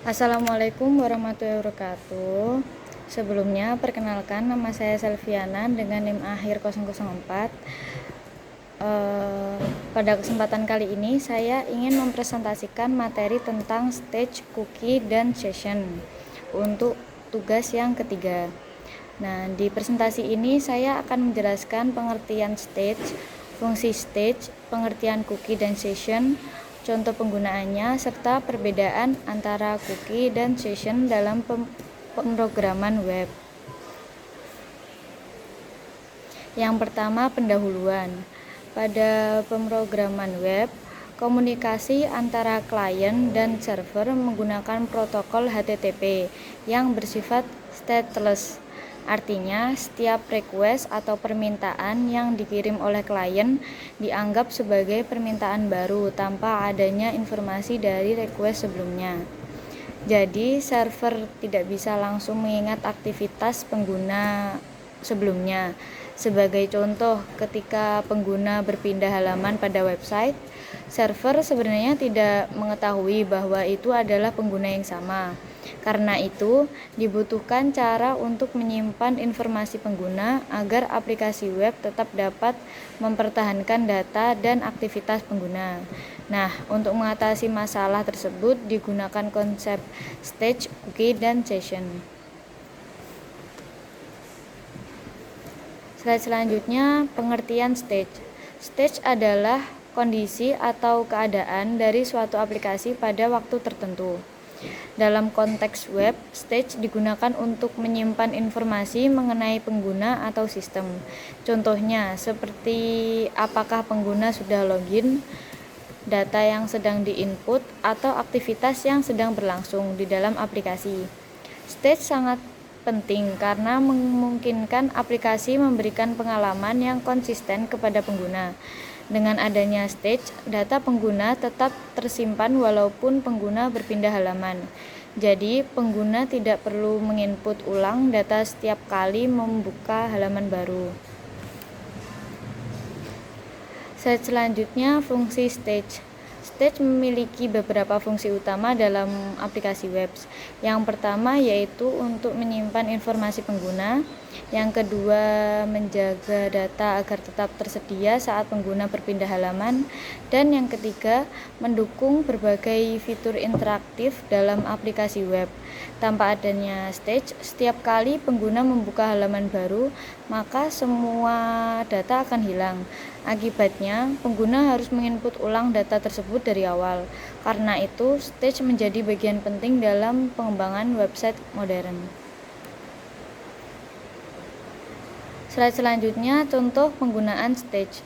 Assalamualaikum warahmatullahi wabarakatuh. Sebelumnya, perkenalkan nama saya Selviana dengan NIM akhir 004. Pada kesempatan kali ini, saya ingin mempresentasikan materi tentang stage, cookie, dan session untuk tugas yang ketiga. Nah, di presentasi ini saya akan menjelaskan pengertian stage, fungsi stage, pengertian cookie dan session, contoh penggunaannya, serta perbedaan antara cookie dan session dalam pemrograman web. Yang pertama, pendahuluan. Pada pemrograman web, komunikasi antara klien dan server menggunakan protokol HTTP yang bersifat stateless. Artinya, setiap request atau permintaan yang dikirim oleh klien dianggap sebagai permintaan baru tanpa adanya informasi dari request sebelumnya. Jadi, server tidak bisa langsung mengingat aktivitas pengguna sebelumnya. Sebagai contoh, ketika pengguna berpindah halaman pada website, server sebenarnya tidak mengetahui bahwa itu adalah pengguna yang sama. Karena itu, dibutuhkan cara untuk menyimpan informasi pengguna agar aplikasi web tetap dapat mempertahankan data dan aktivitas pengguna. Nah, untuk mengatasi masalah tersebut digunakan konsep stage, cookie, dan session. Slide selanjutnya, pengertian stage. Stage adalah kondisi atau keadaan dari suatu aplikasi pada waktu tertentu. Dalam konteks web, stage digunakan untuk menyimpan informasi mengenai pengguna atau sistem. Contohnya, seperti apakah pengguna sudah login, data yang sedang diinput, atau aktivitas yang sedang berlangsung di dalam aplikasi. Stage sangat penting karena memungkinkan aplikasi memberikan pengalaman yang konsisten kepada pengguna. Dengan adanya stage, data pengguna tetap tersimpan walaupun pengguna berpindah halaman. Jadi, pengguna tidak perlu menginput ulang data setiap kali membuka halaman baru. Slide selanjutnya, fungsi stage. Stage memiliki beberapa fungsi utama dalam aplikasi web. Yang pertama yaitu untuk menyimpan informasi pengguna. Yang kedua, menjaga data agar tetap tersedia saat pengguna berpindah halaman. Dan yang ketiga, mendukung berbagai fitur interaktif dalam aplikasi web. Tanpa adanya stage, setiap kali pengguna membuka halaman baru, maka semua data akan hilang. Akibatnya, pengguna harus menginput ulang data tersebut dari awal. Karena itu, stage menjadi bagian penting dalam pengembangan website modern. Slide selanjutnya, contoh penggunaan stage.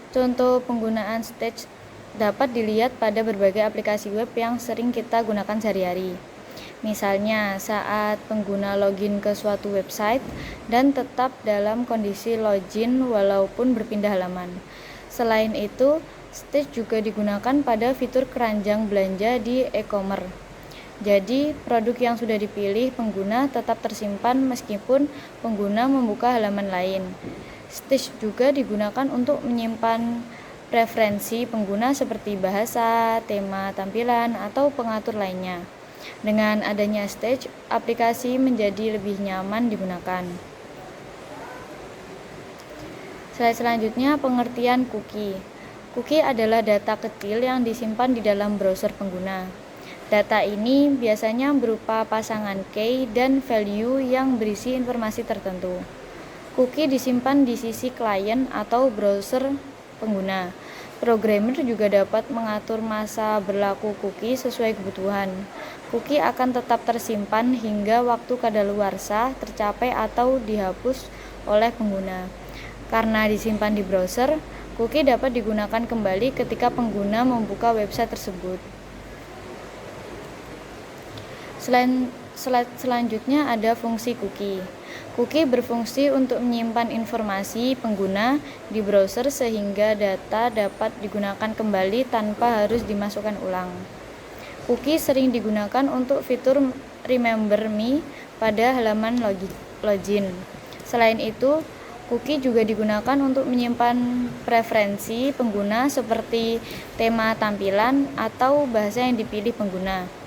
Contoh penggunaan stage dapat dilihat pada berbagai aplikasi web yang sering kita gunakan sehari-hari. Misalnya, saat pengguna login ke suatu website dan tetap dalam kondisi login walaupun berpindah halaman. Selain itu, stage juga digunakan pada fitur keranjang belanja di e-commerce. Jadi, produk yang sudah dipilih pengguna tetap tersimpan meskipun pengguna membuka halaman lain. Stage juga digunakan untuk menyimpan preferensi pengguna seperti bahasa, tema tampilan, atau pengatur lainnya. Dengan adanya stage, aplikasi menjadi lebih nyaman digunakan. Slide selanjutnya, pengertian cookie. Cookie adalah data kecil yang disimpan di dalam browser pengguna. Data ini biasanya berupa pasangan key dan value yang berisi informasi tertentu. Cookie disimpan di sisi klien atau browser pengguna. Programmer juga dapat mengatur masa berlaku cookie sesuai kebutuhan. Cookie akan tetap tersimpan hingga waktu kadaluarsa tercapai atau dihapus oleh pengguna. Karena disimpan di browser, cookie dapat digunakan kembali ketika pengguna membuka website tersebut. Slide selanjutnya ada fungsi cookie. Cookie berfungsi untuk menyimpan informasi pengguna di browser sehingga data dapat digunakan kembali tanpa harus dimasukkan ulang. Cookie sering digunakan untuk fitur Remember Me pada halaman login. Selain itu, cookie juga digunakan untuk menyimpan preferensi pengguna seperti tema tampilan atau bahasa yang dipilih pengguna.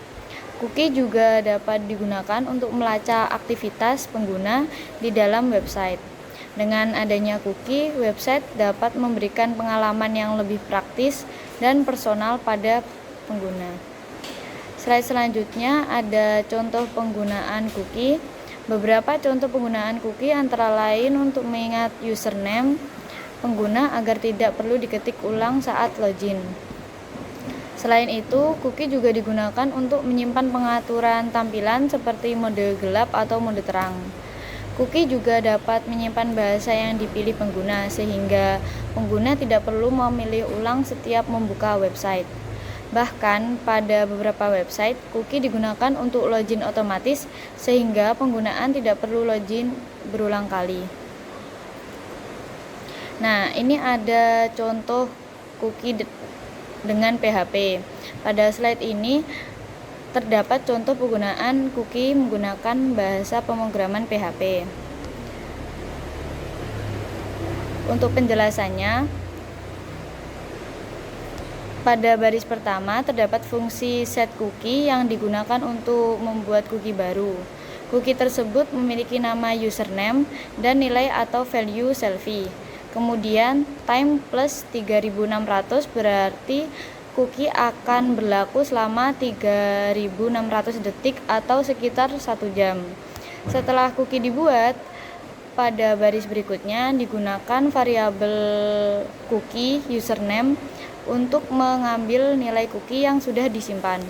Cookie juga dapat digunakan untuk melacak aktivitas pengguna di dalam website. Dengan adanya cookie, website dapat memberikan pengalaman yang lebih praktis dan personal pada pengguna. Slide selanjutnya ada contoh penggunaan cookie. Beberapa contoh penggunaan cookie antara lain untuk mengingat username pengguna agar tidak perlu diketik ulang saat login. Selain itu, cookie juga digunakan untuk menyimpan pengaturan tampilan seperti mode gelap atau mode terang. Cookie juga dapat menyimpan bahasa yang dipilih pengguna, sehingga pengguna tidak perlu memilih ulang setiap membuka website. Bahkan, pada beberapa website, cookie digunakan untuk login otomatis, sehingga penggunaan tidak perlu login berulang kali. Nah, ini ada contoh cookie dengan PHP. Pada slide ini terdapat contoh penggunaan cookie menggunakan bahasa pemrograman PHP. Untuk penjelasannya, pada baris pertama terdapat fungsi set cookie yang digunakan untuk membuat cookie baru. Cookie tersebut memiliki nama username dan nilai atau value selfie. Kemudian time plus 3600 berarti cookie akan berlaku selama 3600 detik atau sekitar 1 jam. Setelah cookie dibuat, pada baris berikutnya digunakan variabel cookie username untuk mengambil nilai cookie yang sudah disimpan.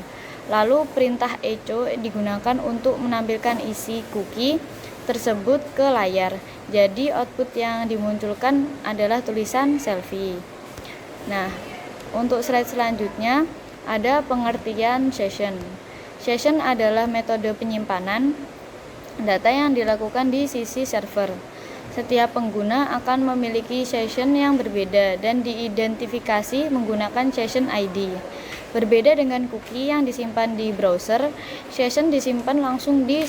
Lalu perintah echo digunakan untuk menampilkan isi cookie tersebut ke layar. Jadi output yang dimunculkan adalah tulisan selfie. Nah, untuk slide selanjutnya ada pengertian session. Session adalah metode penyimpanan data yang dilakukan di sisi server. Setiap pengguna akan memiliki session yang berbeda dan diidentifikasi menggunakan session ID. Berbeda dengan cookie yang disimpan di browser, session disimpan langsung di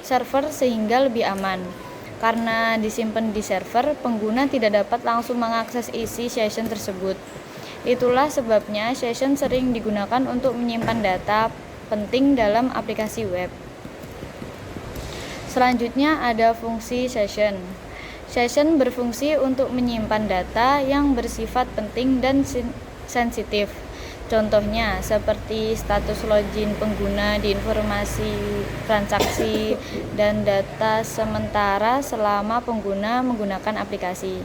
server sehingga lebih aman. Karena disimpan di server, pengguna tidak dapat langsung mengakses isi session tersebut. Itulah sebabnya session sering digunakan untuk menyimpan data penting dalam aplikasi web. Selanjutnya ada fungsi session. Session berfungsi untuk menyimpan data yang bersifat penting dan sensitif. Contohnya seperti status login pengguna di informasi transaksi dan data sementara selama pengguna menggunakan aplikasi.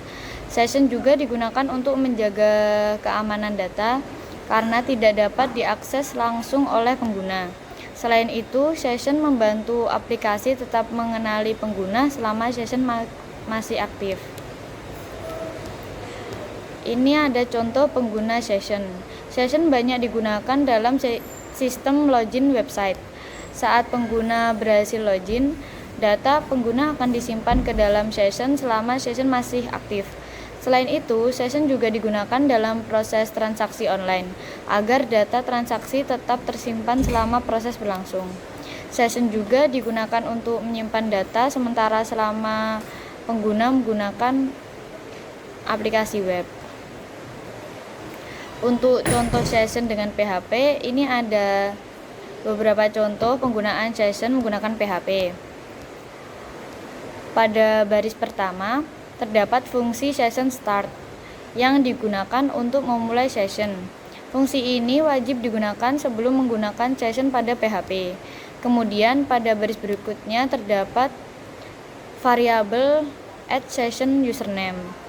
Session juga digunakan untuk menjaga keamanan data karena tidak dapat diakses langsung oleh pengguna. Selain itu, session membantu aplikasi tetap mengenali pengguna selama session masih aktif. Ini ada contoh pengguna session. Session banyak digunakan dalam sistem login website. Saat pengguna berhasil login, data pengguna akan disimpan ke dalam session selama session masih aktif. Selain itu, session juga digunakan dalam proses transaksi online, agar data transaksi tetap tersimpan selama proses berlangsung. Session juga digunakan untuk menyimpan data sementara selama pengguna menggunakan aplikasi web. Untuk contoh session dengan PHP, ini ada beberapa contoh penggunaan session menggunakan PHP. Pada baris pertama, terdapat fungsi session start yang digunakan untuk memulai session. Fungsi ini wajib digunakan sebelum menggunakan session pada PHP. Kemudian pada baris berikutnya terdapat variabel @session_username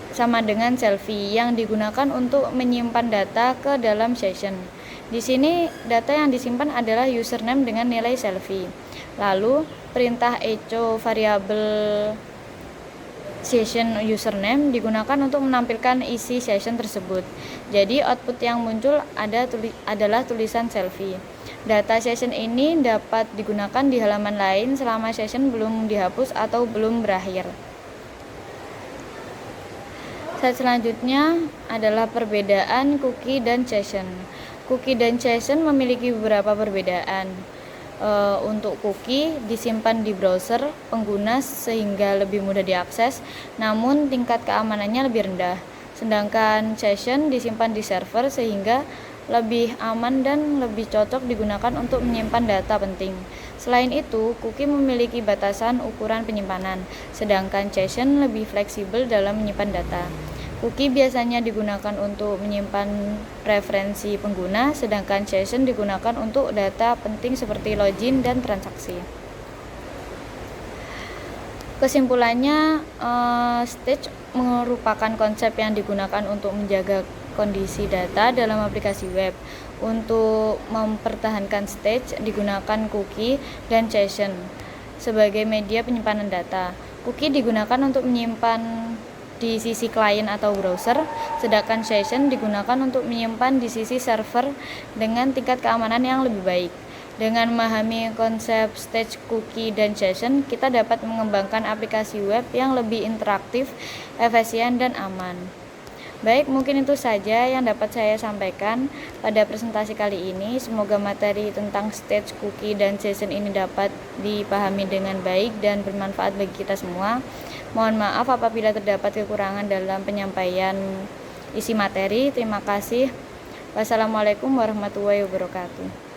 sama dengan selfie yang digunakan untuk menyimpan data ke dalam session. Di sini data yang disimpan adalah username dengan nilai selfie. Lalu perintah echo variabel session username digunakan untuk menampilkan isi session tersebut. Jadi output yang muncul adalah tulisan selfie. Data session ini dapat digunakan di halaman lain selama session belum dihapus atau belum berakhir. Slide selanjutnya adalah perbedaan cookie dan session. Cookie dan session memiliki beberapa perbedaan. Untuk cookie disimpan di browser pengguna sehingga lebih mudah diakses, namun tingkat keamanannya lebih rendah. Sedangkan session disimpan di server sehingga lebih aman dan lebih cocok digunakan untuk menyimpan data penting. Selain itu, cookie memiliki batasan ukuran penyimpanan, sedangkan JSON lebih fleksibel dalam menyimpan data. Cookie biasanya digunakan untuk menyimpan preferensi pengguna, sedangkan JSON digunakan untuk data penting seperti login dan transaksi. Kesimpulannya, stage merupakan konsep yang digunakan untuk menjaga kondisi data dalam aplikasi web. Untuk mempertahankan stage digunakan cookie dan JSON sebagai media penyimpanan data. Cookie digunakan untuk menyimpan di sisi klien atau browser, sedangkan JSON digunakan untuk menyimpan di sisi server dengan tingkat keamanan yang lebih baik. Dengan memahami konsep stage, cookie, dan JSON, kita dapat mengembangkan aplikasi web yang lebih interaktif, efisien, dan aman. Baik, mungkin itu saja yang dapat saya sampaikan pada presentasi kali ini. Semoga materi tentang stage, cookie, dan JSON ini dapat dipahami dengan baik dan bermanfaat bagi kita semua. Mohon maaf apabila terdapat kekurangan dalam penyampaian isi materi. Terima kasih. Wassalamualaikum warahmatullahi wabarakatuh.